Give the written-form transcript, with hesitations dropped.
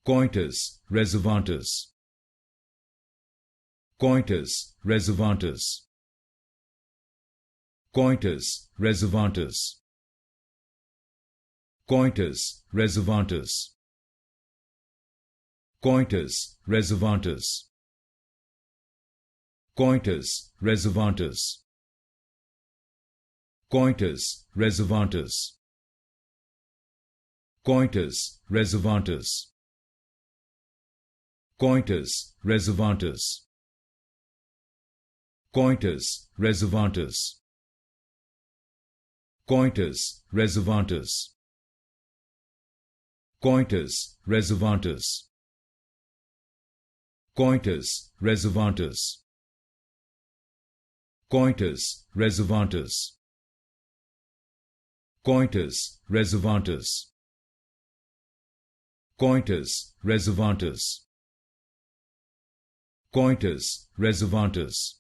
Coitus Reservatus. Coitus Reservatus. Coitus Reservatus. Coitus Reservatus. Coitus Reservatus. Coitus Reservatus. Coitus Reservatus. Coitus Reservatus. Coitus Reservatus. Coitus Reservatus. Coitus Reservatus. Coitus Reservatus. Coitus Reservatus. Coitus Reservatus. Coitus Reservatus. Coitus Reservatus. Coitus Reservatus.